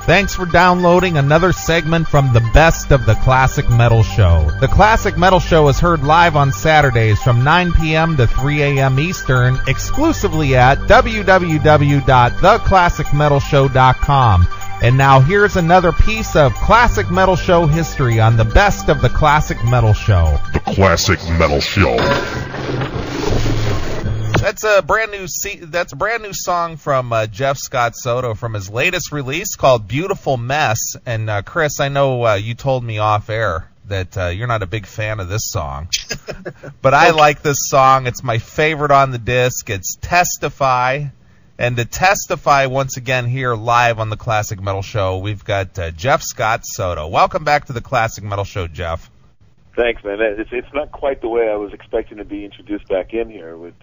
Thanks for downloading another segment from the Best of the Classic Metal Show. The Classic Metal Show is heard live on Saturdays from 9 p.m. to 3 a.m. Eastern, exclusively at www.theclassicmetalshow.com. And now here's another piece of Classic Metal Show history on the Best of the Classic Metal Show. The Classic Metal Show. That's a brand new song from Jeff Scott Soto from his latest release called Beautiful Mess. And Chris, I know you told me off air that you're not a big fan of this song, but I like this song. It's my favorite on the disc. It's Testify. And to testify once again here live on the Classic Metal Show, we've got Jeff Scott Soto. Welcome back to the Classic Metal Show, Jeff. Thanks, man. It's not quite the way I was expecting to be introduced back in here with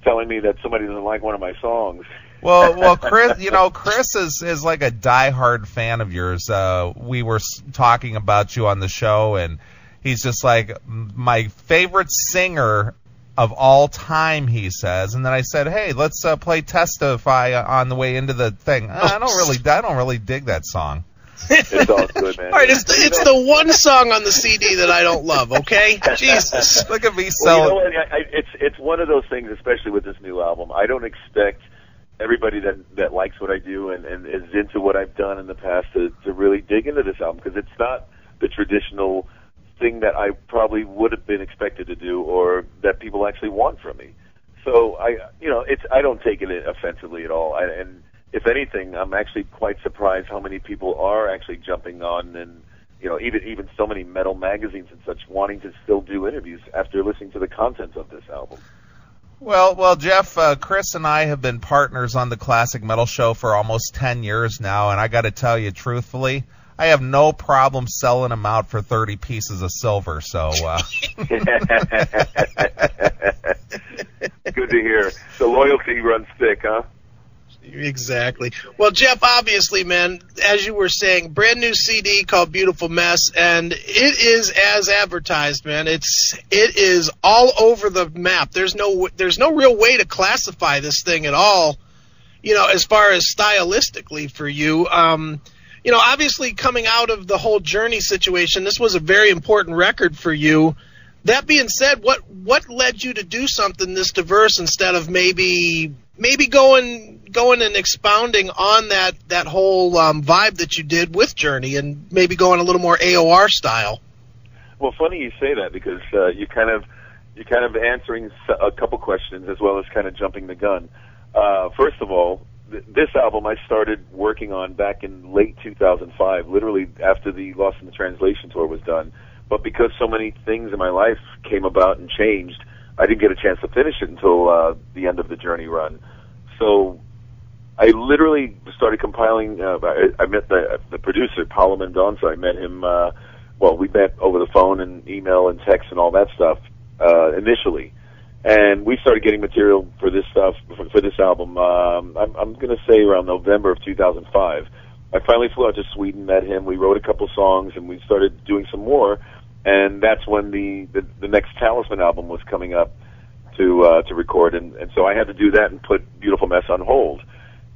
telling me that somebody doesn't like one of my songs. Well, Chris, Chris is like a diehard fan of yours. We were talking about you on the show, and he's just like my favorite singer of all time, he says. And then I said, hey, let's play Testify on the way into the thing. I don't really dig that song. It's all good, man. All right, it's the one song on the CD that I don't love, okay? Jesus. Look at me selling. Well, you know what? It's one of those things, especially with this new album. I don't expect everybody that likes what I do and is into what I've done in the past to really dig into this album, because it's not the traditional thing that I probably would have been expected to do or that people actually want from me. So I don't take it offensively at all. And if anything, I'm actually quite surprised how many people are actually jumping on, and even so many metal magazines and such wanting to still do interviews after listening to the content of this album. Well, Jeff, Chris and I have been partners on the Classic Metal Show for almost 10 years now, and I got to tell you truthfully, I have no problem selling them out for 30 pieces of silver. So good to hear. The loyalty runs thick, huh? Exactly. Well, Jeff, obviously, man, as you were saying, brand new CD called Beautiful Mess, and it is as advertised, man. It is all over the map. There's no real way to classify this thing at all, as far as stylistically for you. Obviously coming out of the whole Journey situation, this was a very important record for you. That being said, what led you to do something this diverse instead of maybe going and expounding on that whole vibe that you did with Journey and maybe going a little more AOR style? Well, funny you say that, because you're kind of answering a couple questions as well as kind of jumping the gun. First of all, this album I started working on back in late 2005, literally after the Lost in the Translation tour was done. But because so many things in my life came about and changed, I didn't get a chance to finish it until the end of the Journey run. So I literally started compiling. I met the producer, Paulo Mendonça. I met him. We met over the phone and email and text and all that stuff initially. And we started getting material for this stuff, for this album, I'm going to say around November of 2005. I finally flew out to Sweden, met him, we wrote a couple songs, and we started doing some more. And that's when the next Talisman album was coming up to record. And so I had to do that and put Beautiful Mess on hold.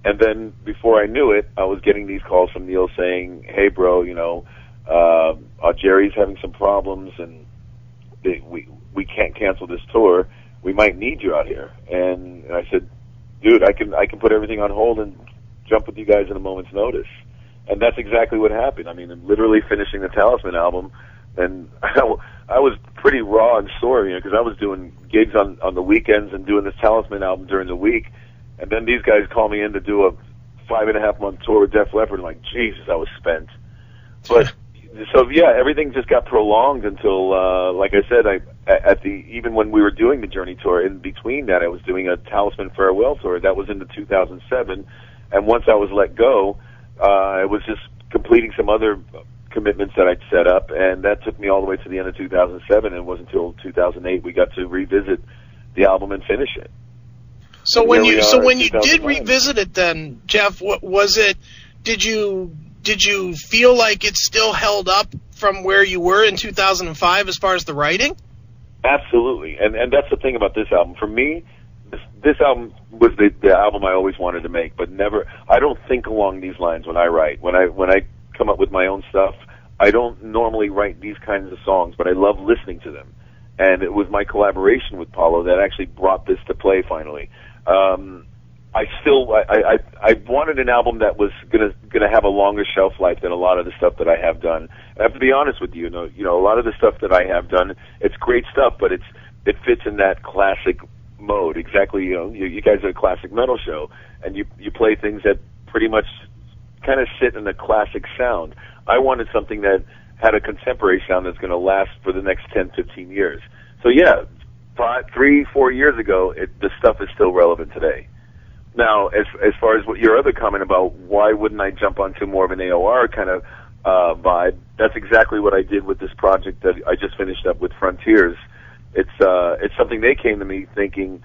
And then before I knew it, I was getting these calls from Neil saying, hey, bro, Jerry's having some problems, and we can't cancel this tour. We might need you out here. And I said, dude, I can put everything on hold and jump with you guys in a moment's notice. And that's exactly what happened. I mean, I'm literally finishing the Talisman album, and I was pretty raw and sore, because I was doing gigs on the weekends and doing this Talisman album during the week. And then these guys call me in to do a 5.5-month tour with Def Leppard. I'm like, Jesus, I was spent. But so yeah, everything just got prolonged until, like I said, even when we were doing the Journey tour, in between that, I was doing a Talisman farewell tour. That was into 2007, and once I was let go, I was just completing some other commitments that I'd set up, and that took me all the way to the end of 2007. And it wasn't until 2008 we got to revisit the album and finish it. So when you did revisit it, then Jeff, what was it? Did you feel like it still held up from where you were in 2005 as far as the writing? Absolutely, and that's the thing about this album. For me, this album was the album I always wanted to make, but never. I don't think along these lines when I write. When I come up with my own stuff, I don't normally write these kinds of songs, but I love listening to them. And it was my collaboration with Paulo that actually brought this to play finally. I wanted an album that was gonna have a longer shelf life than a lot of the stuff that I have done. I have to be honest with you, you know, a lot of the stuff that I have done, it's great stuff, but it fits in that classic mode. Exactly, you know, you guys are a classic metal show, and you play things that pretty much kind of sit in the classic sound. I wanted something that had a contemporary sound that's going to last for the next 10, 15 years. So yeah, 3, 4 years ago, the stuff is still relevant today. Now, as far as what your other comment about why wouldn't I jump onto more of an AOR kind of vibe, that's exactly what I did with this project that I just finished up with Frontiers. It's something they came to me thinking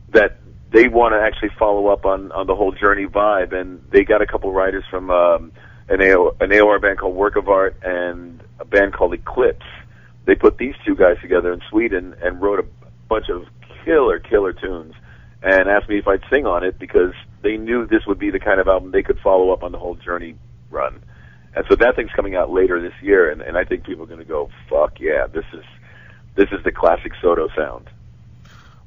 that they want to actually follow up on the whole Journey vibe, and they got a couple writers from an AOR band called Work of Art and a band called Eclipse. They put these two guys together in Sweden and wrote a bunch of killer tunes and asked me if I'd sing on it because they knew this would be the kind of album they could follow up on the whole Journey run. And so that thing's coming out later this year, and I think people are going to go, fuck yeah, this is the classic Soto sound.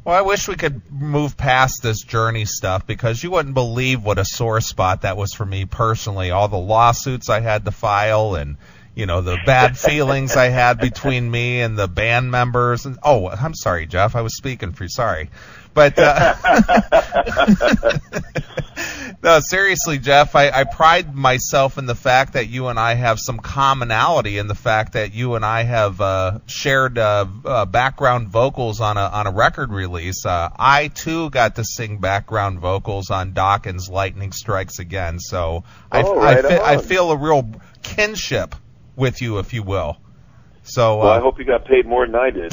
Well, I wish we could move past this Journey stuff because you wouldn't believe what a sore spot that was for me personally. All the lawsuits I had to file and, you know, the bad feelings I had between me and the band members. And, oh, I'm sorry, Jeff. I was speaking for you. Sorry. But no, seriously, Jeff, I pride myself in the fact that you and I have some commonality in the fact that you and I have shared background vocals on a record release. I, too, got to sing background vocals on Dawkins' Lightning Strikes Again. So I feel a real kinship with you, if you will. So, well, I hope you got paid more than I did.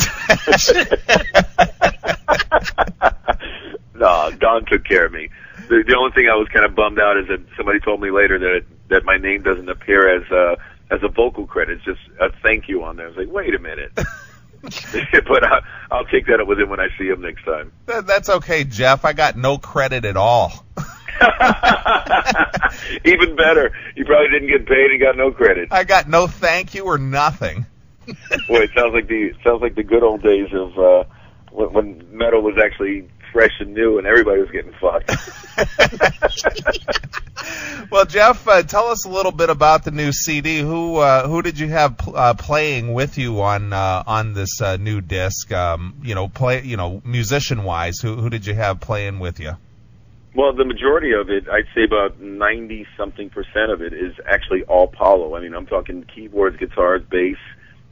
No, Don took care of me. The only thing I was kind of bummed out is that somebody told me later that my name doesn't appear as a vocal credit. It's just a thank you on there. I was like, wait a minute. But I'll take that up with him when I see him next time. That's okay, Jeff. I got no credit at all. Even better. You probably didn't get paid and got no credit. I got no thank you or nothing. Boy, it sounds like the good old days of when metal was actually fresh and new and everybody was getting fucked. Well, Jeff, tell us a little bit about the new CD. Who did you have playing with you on this new disc? Musician wise, who did you have playing with you? Well, the majority of it, I'd say about 90-something% of it is actually all Paulo. I mean, I'm talking keyboards, guitars, bass,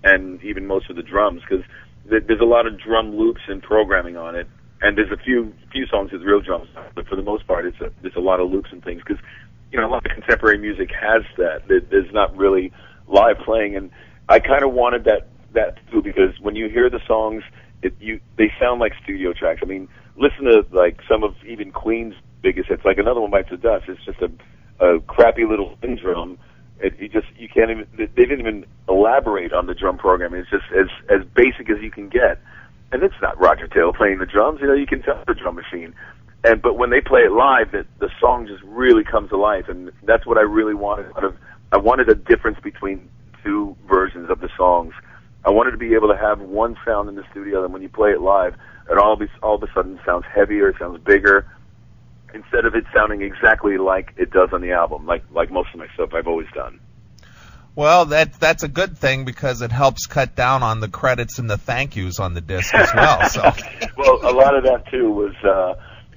and even most of the drums, because there's a lot of drum loops and programming on it, and there's a few songs with real drums, but for the most part, there's a lot of loops and things, because, you know, a lot of contemporary music has that. There's not really live playing, and I kind of wanted that too, because when you hear the songs, they sound like studio tracks. I mean, listen to, like, some of even Queen's biggest hits, like Another One Bites the Dust. It's just a crappy little drum. You can't even, they didn't even elaborate on the drum programming. It's just as basic as you can get. And it's not Roger Taylor playing the drums, you know, you can tell the drum machine. But when they play it live, the song just really comes to life, and that's what I really wanted. I wanted a difference between two versions of the songs. I wanted to be able to have one sound in the studio, and when you play it live, it all of a sudden sounds heavier, it sounds bigger, instead of it sounding exactly like it does on the album, like most of my stuff I've always done. Well, that's a good thing because it helps cut down on the credits and the thank yous on the disc as well. So, well, a lot of that too was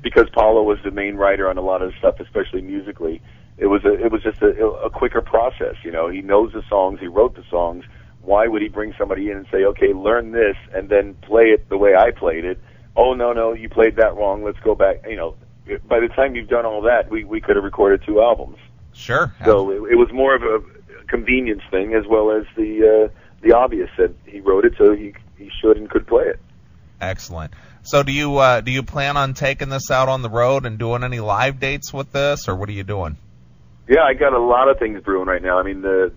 because Paulo was the main writer on a lot of the stuff, especially musically. It was just a quicker process. You know, he knows the songs, he wrote the songs. Why would he bring somebody in and say, okay, learn this and then play it the way I played it? Oh no, you played that wrong. Let's go back. You know, by the time you've done all that, we could have recorded 2 albums. Sure. So it was more of a convenience thing as well as the obvious that he wrote it, so he should and could play it. Excellent. So do you plan on taking this out on the road and doing any live dates with this, or what are you doing? Yeah, I got a lot of things brewing right now. I mean, the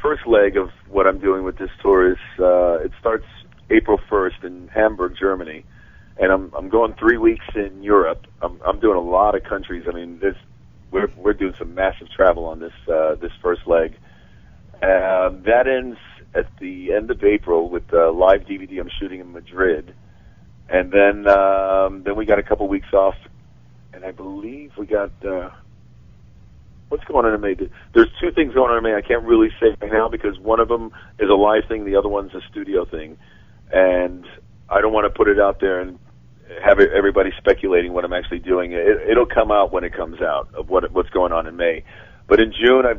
first leg of what I'm doing with this tour is it starts April 1st in Hamburg, Germany, and I'm going 3 weeks in Europe. I'm doing a lot of countries. I mean, we're doing some massive travel on this first leg. That ends at the end of April with the live DVD I'm shooting in Madrid, and then we got a couple weeks off, and I believe we got what's going on in May. There's 2 things going on in May. I can't really say right now because one of them is a live thing, the other one's a studio thing, and I don't want to put it out there and have everybody speculating what I'm actually doing. It'll come out when it comes out of what's going on in May. But in June, I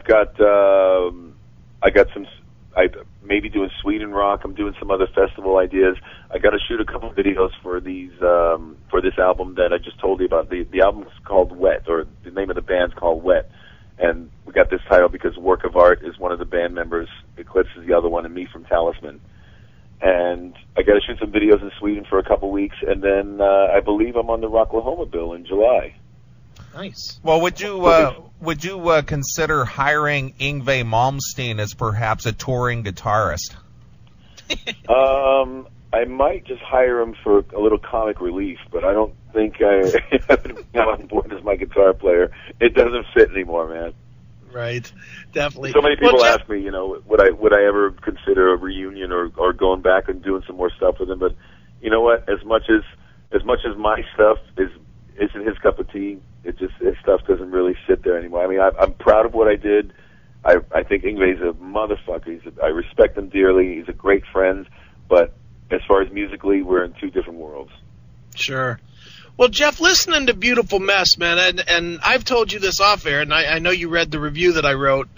maybe doing Sweden Rock. I'm doing some other festival ideas. I got to shoot a couple of videos for this album that I just told you about. The album's called Wet, or the name of the band's called Wet. And we got this title because Work of Art is one of the band members, Eclipse is the other one, and me from Talisman. And I got to shoot some videos in Sweden for a couple weeks, and then I believe I'm on the Rocklahoma bill in July. Nice. Well, would you consider hiring Yngwie Malmsteen as perhaps a touring guitarist? I might just hire him for a little comic relief, but I don't think I'm on board as my guitar player. It doesn't fit anymore, man. Right, definitely. So many people ask me, would I ever consider a reunion or going back and doing some more stuff with him? But you know what? As much as my stuff isn't his cup of tea, his stuff doesn't really sit there anymore. I mean, I'm proud of what I did. I think Yngwie's a motherfucker. I respect him dearly. He's a great friend, but as far as musically, we're in 2 different worlds. Sure. Well, Jeff, listening to Beautiful Mess, man, and I've told you this off air, and I know you read the review that I wrote,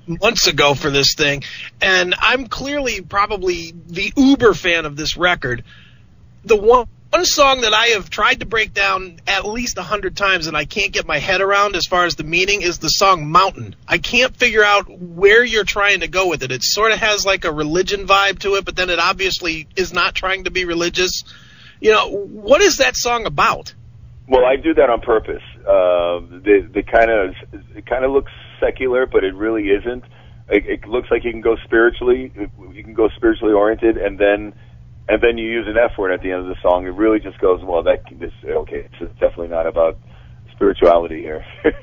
months ago for this thing, and I'm clearly probably the uber fan of this record. The one song that I have tried to break down at least 100 times and I can't get my head around as far as the meaning is the song Mountain. I can't figure out where you're trying to go with it. It sort of has like a religion vibe to it, but then it obviously is not trying to be religious. What is that song about? Well, I do that on purpose. It kind of looks secular, but it really isn't. It looks like you can go spiritually oriented, and then you use an F word at the end of the song. It really just goes, well, it's definitely not about spirituality here. Right.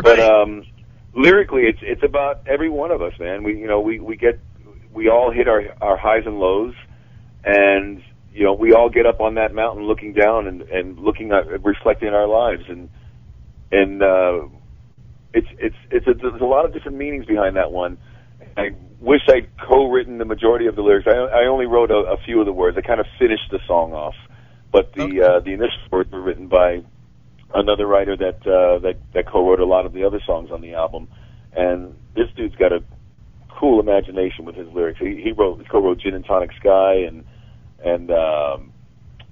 But lyrically, it's about every one of us, man. We all hit our highs and lows, and we all get up on that mountain looking down and looking at reflecting our lives, and there's a lot of different meanings behind that one. I wish I'd co-written the majority of the lyrics. I only wrote a few of the words. I kind of finished the song off, but the initial words were written by another writer that co-wrote a lot of the other songs on the album. And this dude's got a cool imagination with his lyrics. He co-wrote Gin and Tonic Sky and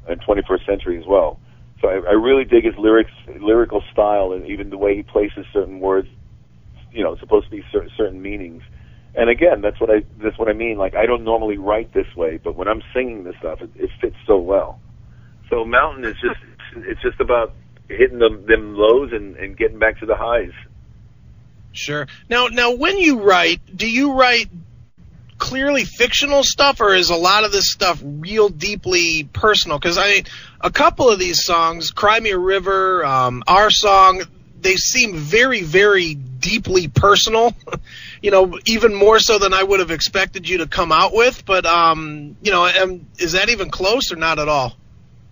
21st Century as well. So I really dig his lyrical style, and even the way he places certain words. It's supposed to be certain meanings. And again, that's what I mean. Like, I don't normally write this way, but when I'm singing this stuff, it fits so well. So Mountain is just about hitting them lows and getting back to the highs. Sure. Now, when you write, do you write clearly fictional stuff, or is a lot of this stuff real deeply personal? Because a couple of these songs, Cry Me a River, our song, they seem very, very deeply personal, even more so than I would have expected you to come out with. But, is that even close or not at all?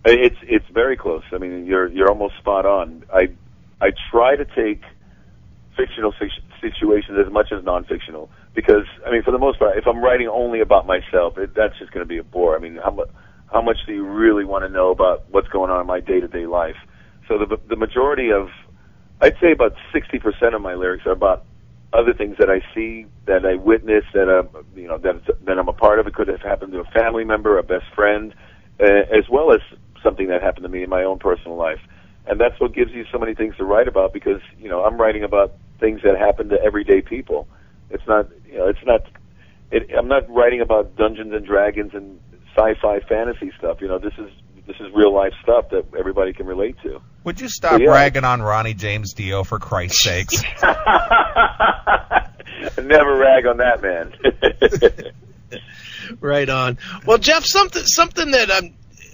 It's very close. I mean, you're almost spot on. I try to take fictional situations as much as non-fictional, because, I mean, for the most part, if I'm writing only about myself, that's just going to be a bore. I mean, how much do you really want to know about what's going on in my day-to-day life? So the majority of, I'd say about 60% of my lyrics are about other things that I see, that I witness, that I'm a part of. It could have happened to a family member, a best friend, as well as something that happened to me in my own personal life. And that's what gives you so many things to write about, because, I'm writing about things that happen to everyday people. It's not, I'm not writing about Dungeons and Dragons and sci-fi fantasy stuff. This is real life stuff that everybody can relate to. Would you stop ragging on Ronnie James Dio, for Christ's sakes? Never rag on that man. Right on. Well, Jeff, something that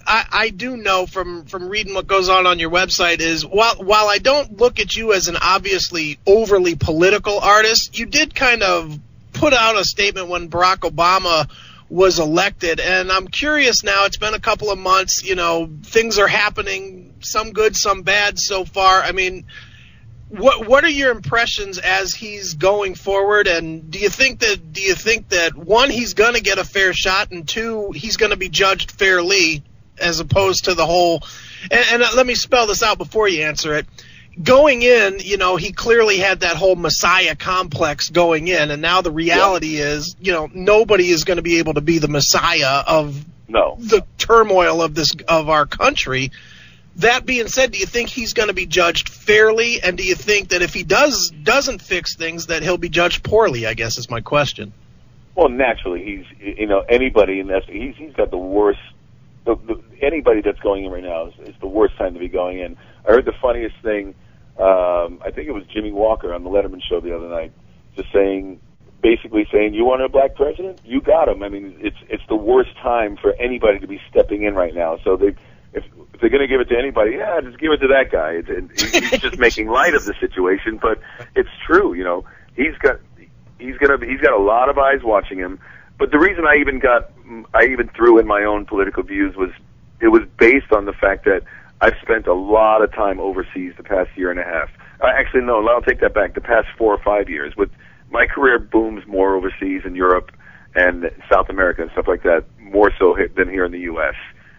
I do know from reading what goes on your website is while I don't look at you as an obviously overly political artist, you did kind of put out a statement when Barack Obama was elected, and I'm curious now, it's been a couple of months, things are happening, some good, some bad so far. I mean, what are your impressions as he's going forward, and do you think that one, he's going to get a fair shot, and two, he's going to be judged fairly as opposed to the whole and let me spell this out before you answer it. Going in, he clearly had that whole Messiah complex going in, and now the reality is, nobody is going to be able to be the Messiah of the turmoil of our country. That being said, do you think he's going to be judged fairly, and do you think that if he doesn't fix things, that he'll be judged poorly, I guess is my question. Well, naturally, anybody in that, he's got the worst, anybody that's going in right now is the worst time to be going in. I heard the funniest thing, I think it was Jimmy Walker on the Letterman show the other night, just basically saying, you want a black president? You got him. I mean, it's the worst time for anybody to be stepping in right now. So if they're going to give it to anybody, just give it to that guy. He's just making light of the situation, but it's true. He's got a lot of eyes watching him. But the reason I even threw in my own political views was it was based on the fact that I've spent a lot of time overseas the past year and a half. Actually, no, I'll take that back. The past 4 or 5 years. With my career booms more overseas in Europe and South America and stuff like that, more so than here in the U.S.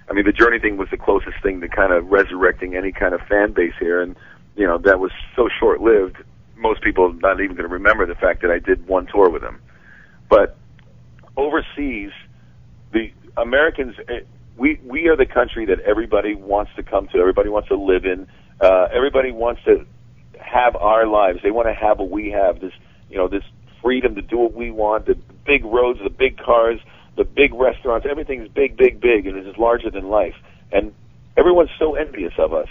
I mean, the Journey thing was the closest thing to kind of resurrecting any kind of fan base here, and that was so short-lived. Most people are not even going to remember the fact that I did one tour with them. But overseas, the Americans, we are the country that everybody wants to come to. Everybody wants to live in. Everybody wants to have our lives. They want to have what we have. This freedom to do what we want. The big roads, the big cars, the big restaurants. Everything's big, big, big, and it's larger than life. And everyone's so envious of us.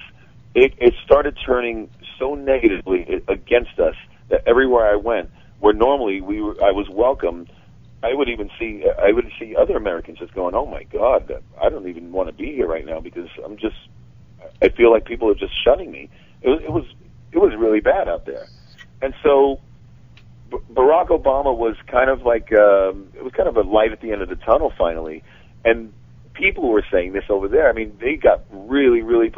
It started turning so negatively against us that everywhere I went, where normally I was welcomed, I would see other Americans just going, "Oh my God, I don't even want to be here right now because I feel like people are just shunning me." It was really bad out there, and so Barack Obama was kind of like it was kind of a light at the end of the tunnel finally, and people were saying this over there. I mean, they got really, really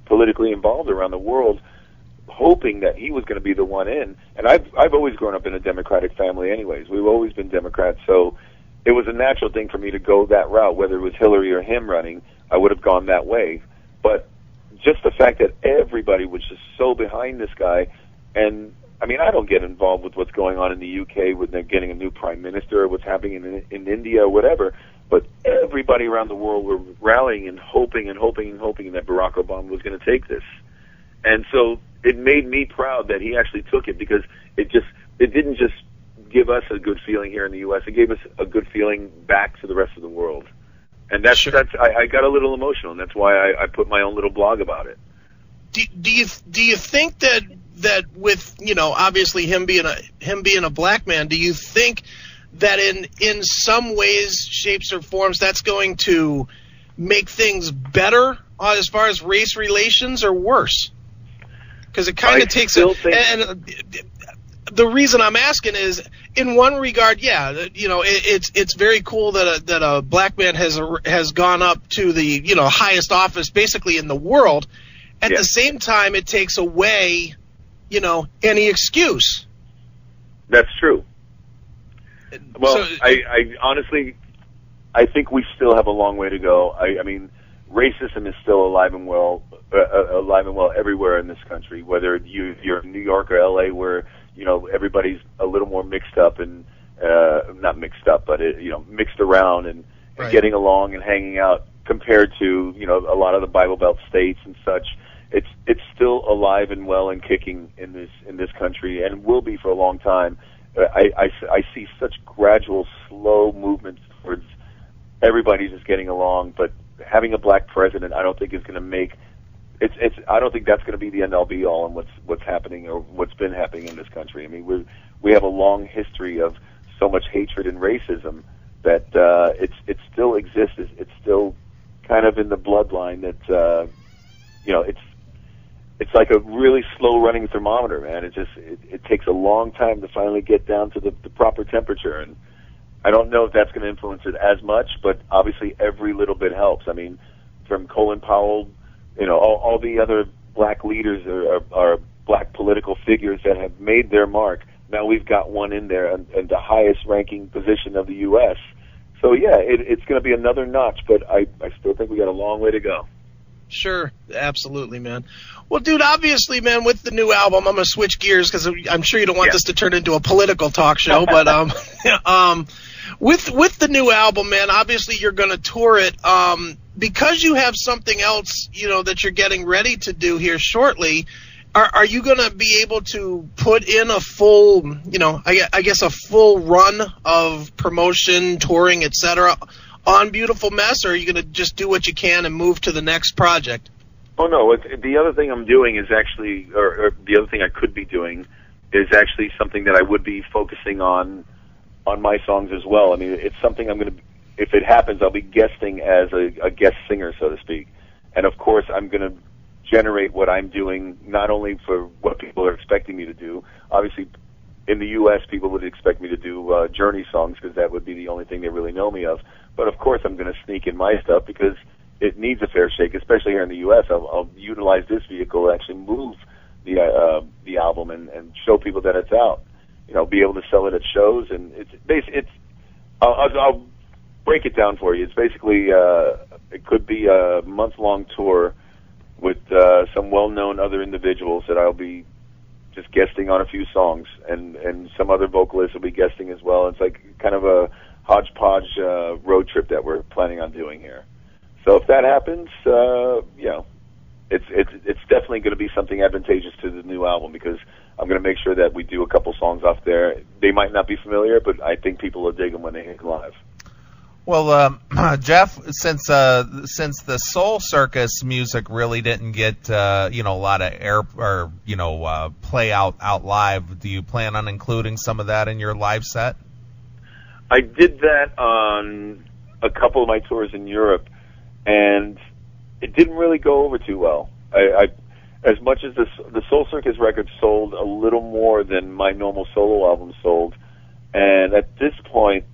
politically involved around the world, hoping that he was going to be the one in. And I've always grown up in a Democratic family anyways. We've always been Democrats, so it was a natural thing for me to go that route. Whether it was Hillary or him running, I would have gone that way. But just the fact that everybody was just so behind this guy, and I mean, I don't get involved with what's going on in the UK when they're getting a new prime minister or what's happening in India or whatever, but everybody around the world were rallying and hoping that Barack Obama was going to take this. And so it made me proud that he actually took it, because it didn't just give us a good feeling here in the U.S. It gave us a good feeling back to the rest of the world. And that's I got a little emotional, and that's why I put my own little blog about it. Do you think that with, obviously him being a black man, do you think that in some ways, shapes, or forms, that's going to make things better as far as race relations, or worse? Because it kind of takes and the reason I'm asking is, in one regard, it's very cool that a black man has gone up to the highest office basically in the world. At the same time, it takes away any excuse. That's true. Well, so, I honestly, I think we still have a long way to go. I mean, racism is still alive and well everywhere in this country. Whether you're in New York or L.A., where everybody's a little more mixed up and not mixed up, but mixed around and getting along and hanging out, compared to a lot of the Bible Belt states and such. It's still alive and well and kicking in this country, and will be for a long time. I see such gradual, slow movements towards everybody just getting along, but having a black president, I don't think is going to make I don't think that's going to be the end all be all in what's happening or what's been happening in this country. I mean, we have a long history of so much hatred and racism that it still exists. It's still kind of in the bloodline that, it's like a really slow running thermometer, man. It takes a long time to finally get down to the proper temperature. And I don't know if that's going to influence it as much, but obviously every little bit helps. I mean, from Colin Powell, all the other black leaders are black political figures that have made their mark. Now we've got one in there in the highest ranking position of the U.S. So, yeah, it's going to be another notch, but I still think we got a long way to go. Sure, absolutely, man. Well, dude, obviously, man, with the new album, I'm going to switch gears because I'm sure you don't want this to turn into a political talk show, but with the new album, man, obviously you're going to tour it. Because you have something else, that you're getting ready to do here shortly, are you going to be able to put in a full, I guess a full run of promotion, touring, etc., on Beautiful Mess, or are you going to just do what you can and move to the next project? Oh, no. The other thing I'm doing is actually, or the other thing I could be doing is actually something that I would be focusing on my songs as well. I mean, it's something I'm going to, if it happens, I'll be guesting as a guest singer, so to speak. And, of course, I'm going to generate what I'm doing not only for what people are expecting me to do. Obviously, in the U.S., people would expect me to do Journey songs because that would be the only thing they really know me of. But, of course, I'm going to sneak in my stuff because it needs a fair shake, especially here in the U.S. I'll utilize this vehicle to actually move the album and show people that it's out. Be able to sell it at shows. And I'll break it down for you. It's basically it could be a month-long tour with some well-known other individuals that I'll be just guesting on a few songs, and some other vocalists will be guesting as well. It's like kind of a hodgepodge road trip that we're planning on doing here. So if that happens, it's definitely going to be something advantageous to the new album because I'm going to make sure that we do a couple songs off there. They might not be familiar, but I think people will dig them when they hear them live. Well, Jeff, since the Soul Circus music really didn't get a lot of air or play out live, do you plan on including some of that in your live set? I did that on a couple of my tours in Europe, and it didn't really go over too well. I as much as the Soul Circus record sold a little more than my normal solo album sold, and at this point,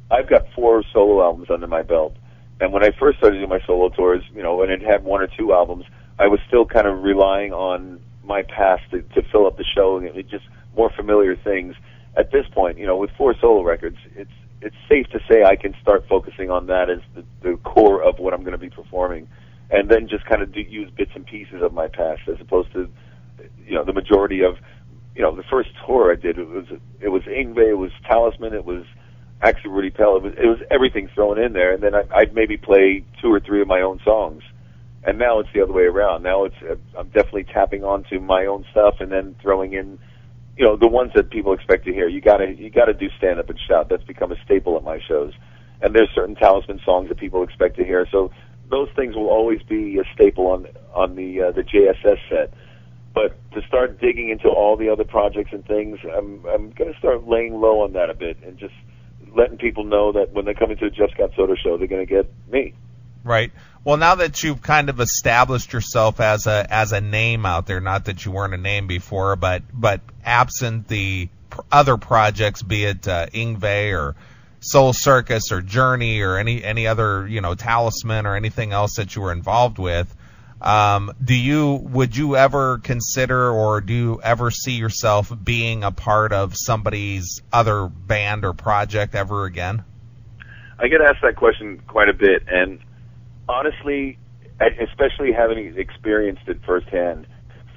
I've got 4 solo albums under my belt. And when I first started doing my solo tours, when it had 1 or 2 albums, I was still kind of relying on my past to fill up the show, and it just more familiar things. At this point, with 4 solo records, it's safe to say I can start focusing on that as the core of what I'm going to be performing, and then just kind of use bits and pieces of my past as opposed to, the majority of, the first tour I did. It was Yngwie, it was Talisman, it was actually Rudy Pell. It was everything thrown in there, and then I'd maybe play 2 or 3 of my own songs. And now it's the other way around. Now I'm definitely tapping onto my own stuff and then throwing in, the ones that people expect to hear. You gotta do stand up and shout. That's become a staple at my shows. And there's certain Talisman songs that people expect to hear. So those things will always be a staple on the JSS set. But to start digging into all the other projects and things, I'm going to start laying low on that a bit and just letting people know that when they come into the Jeff Scott Soto show, they're going to get me. Right. Well, now that you've kind of established yourself as a name out there, not that you weren't a name before, but absent the other projects, be it Yngwie or Soul Circus or Journey or any other Talisman or anything else that you were involved with, would you ever consider or do you ever see yourself being a part of somebody's other band or project ever again? I get asked that question quite a bit, and honestly, especially having experienced it firsthand,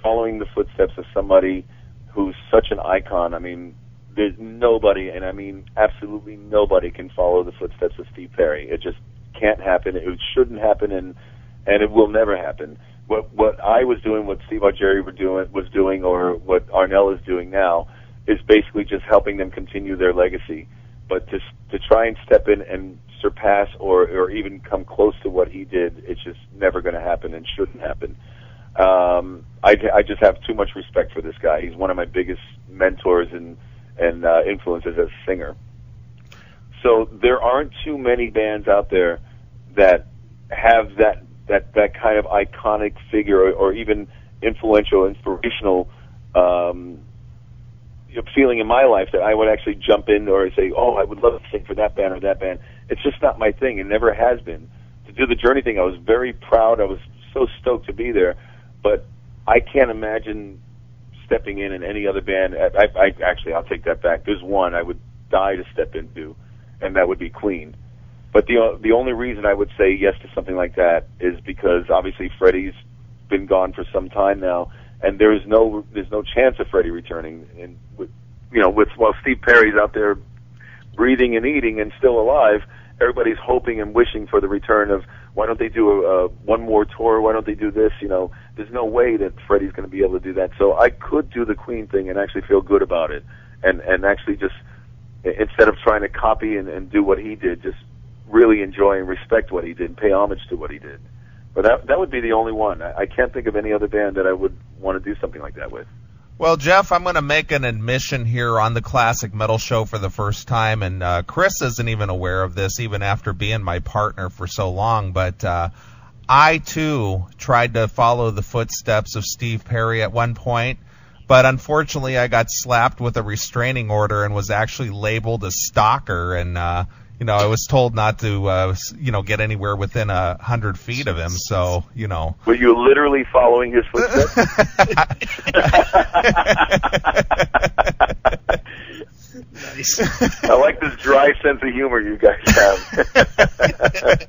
following the footsteps of somebody who's such an icon. I mean, there's nobody, and I mean absolutely nobody, can follow the footsteps of Steve Perry. It just can't happen. It shouldn't happen, and it will never happen. What I was doing, what Steve Augeri was doing, or what Arnell is doing now, is basically just helping them continue their legacy. But to try and step in and surpass or even come close to what he did, it's just never going to happen and shouldn't happen. I just have too much respect for this guy. He's one of my biggest mentors and influences as a singer. So there aren't too many bands out there that have that kind of iconic figure or even influential, inspirational feeling in my life that I would actually jump in or say, oh, I would love to sing for that band or that band. It's just not my thing. It never has been. To do the Journey thing, I was very proud. I was so stoked to be there, but I can't imagine stepping in any other band. I'll take that back. There's one I would die to step into, and that would be Queen. But the only reason I would say yes to something like that is because obviously Freddie's been gone for some time now, and there's no chance of Freddie returning. And while Steve Perry's out there breathing and eating and still alive, everybody's hoping and wishing for the return of, why don't they do one more tour? Why don't they do this? There's no way that Freddie's going to be able to do that. So I could do the Queen thing and actually feel good about it, and actually just, instead of trying to copy and do what he did, just really enjoy and respect what he did and pay homage to what he did. But that would be the only one. I can't think of any other band that I would want to do something like that with. Well, Jeff, I'm going to make an admission here on the Classic Metal Show for the first time, and Chris isn't even aware of this, even after being my partner for so long, but I, too, tried to follow the footsteps of Steve Perry at one point, but unfortunately I got slapped with a restraining order and was actually labeled a stalker, and I was told not to, get anywhere within 100 feet of him. So, Were you literally following his footsteps? Nice. I like this dry sense of humor you guys have.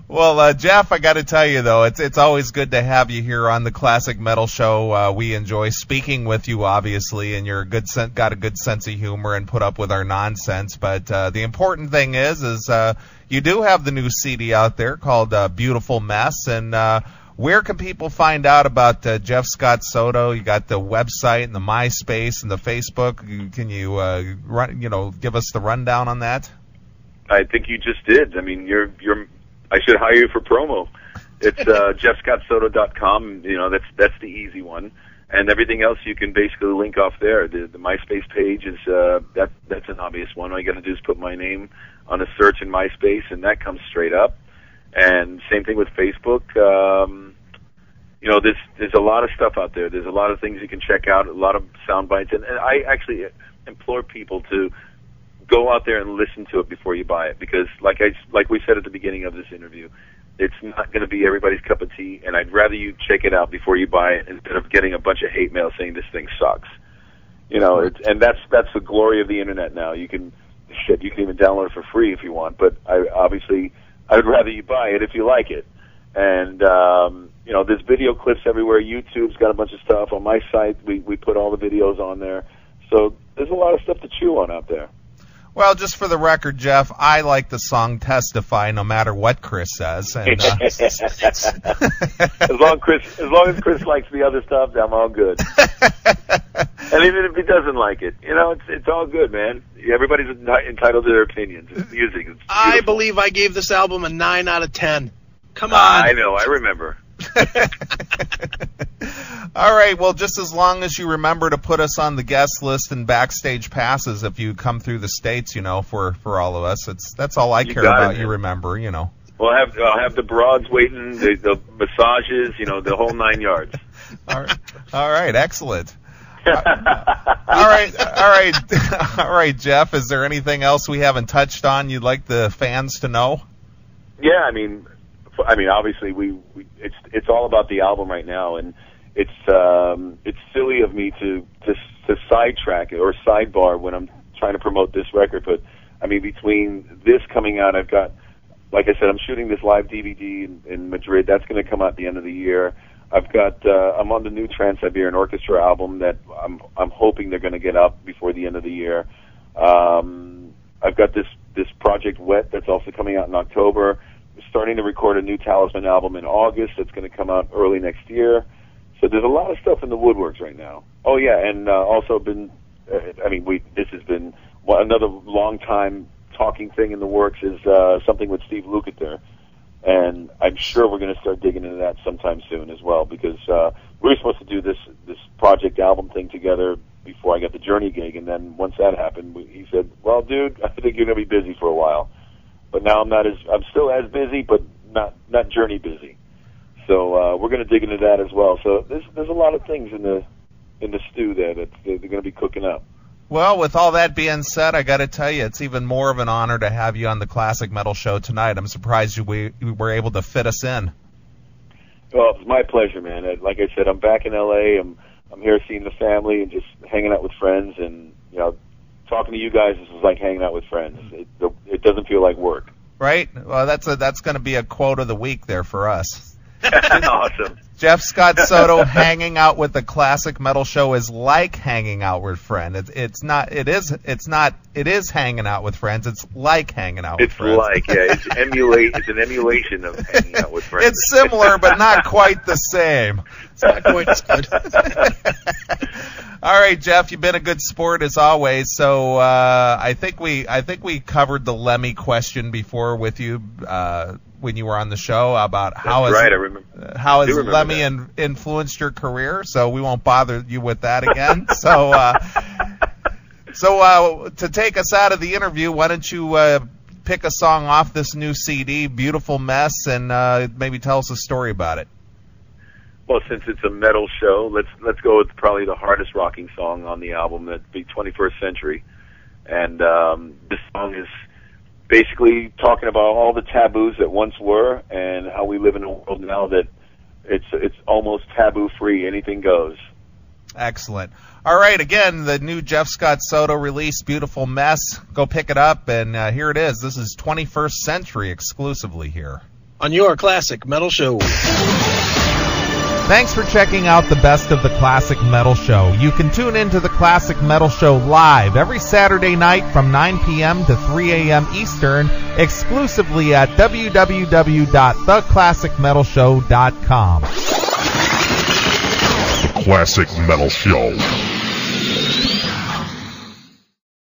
Well, Jeff, I got to tell you, though, it's always good to have you here on the Classic Metal Show. We enjoy speaking with you, obviously, and you're got a good sense of humor and put up with our nonsense. But the important thing is you do have the new CD out there called Beautiful Mess. And where can people find out about Jeff Scott Soto? You got the website and the MySpace and the Facebook. Can you give us the rundown on that? I think you just did. I mean, I should hire you for promo. It's jeffscottsoto.com. That's the easy one, and everything else you can basically link off there. The MySpace page is that's an obvious one. All you got to do is put my name on a search in MySpace, and that comes straight up. And same thing with Facebook. There's a lot of stuff out there. There's a lot of things you can check out. A lot of sound bites, and I actually implore people to go out there and listen to it before you buy it, because like we said at the beginning of this interview, it's not going to be everybody's cup of tea, and I'd rather you check it out before you buy it instead of getting a bunch of hate mail saying this thing sucks. And that's the glory of the internet now. You can even download it for free if you want, but I would rather you buy it if you like it. And there's video clips everywhere. YouTube's got a bunch of stuff. On my site, we put all the videos on there. So there's a lot of stuff to chew on out there. Well, just for the record, Jeff, I like the song Testify no matter what Chris says. And, as long as Chris likes the other stuff, I'm all good. And even if he doesn't like it, it's all good, man. Everybody's entitled to their opinions. It's music. It's I believe I gave this album a 9 out of 10. Come on. I know. I remember. All right, well, just as long as you remember to put us on the guest list and backstage passes if you come through the States, for all of us. That's all I care about. You remember, Well, I'll have the broads waiting, the massages, the whole 9 yards. All right, excellent. All right, Jeff. Is there anything else we haven't touched on you'd like the fans to know? Yeah, I mean, obviously it's all about the album right now, and it's silly of me to sidetrack it or sidebar when I'm trying to promote this record. But I mean, between this coming out, I've got, like I said, I'm shooting this live DVD in Madrid. That's going to come out at the end of the year. I've got I'm on the new Trans-Siberian Orchestra album that I'm hoping they're going to get up before the end of the year. I've got this project Wet that's also coming out in October. We're starting to record a new Talisman album in August that's going to come out early next year. So there's a lot of stuff in the woodworks right now. Oh yeah, and also been this has been another long time talking thing in the works is something with Steve Lukather. And I'm sure we're going to start digging into that sometime soon as well, because we were supposed to do this project album thing together before I got the Journey gig, and then once that happened, he said, "Well, dude, I think you're going to be busy for a while." But now I'm still as busy, but not journey busy. So we're going to dig into that as well. So there's a lot of things in the stew there that they're going to be cooking up. Well, with all that being said, I got to tell you, it's even more of an honor to have you on the Classic Metal Show tonight. I'm surprised you were able to fit us in. Well, it's my pleasure, man. Like I said, I'm back in L.A. I'm here seeing the family and just hanging out with friends, and talking to you guys is like hanging out with friends. It doesn't feel like work. Right? Well, that's going to be a quote of the week there for us. Awesome. Jeff Scott Soto, hanging out with the Classic Metal Show is like hanging out with friends. It is hanging out with friends. It's like hanging out with friends. It's an emulation of hanging out with friends. It's similar, but not quite the same. It's not quite as good. All right, Jeff, you've been a good sport as always. So I think we covered the Lemmy question before with you when you were on the show about how has Lemmy influenced your career. So we won't bother you with that again. So to take us out of the interview, why don't you pick a song off this new CD, Beautiful Mess, and maybe tell us a story about it. Well, since it's a metal show, let's go with probably the hardest rocking song on the album, that'd be 21st Century. And this song is basically talking about all the taboos that once were and how we live in a world now that it's almost taboo-free. Anything goes. Excellent. All right, again, the new Jeff Scott Soto release, Beautiful Mess. Go pick it up, and here it is. This is 21st Century exclusively here on your Classic Metal Show. Thanks for checking out the best of the Classic Metal Show. You can tune into the Classic Metal Show live every Saturday night from 9 p.m. to 3 a.m. Eastern, exclusively at www.theclassicmetalshow.com. The Classic Metal Show.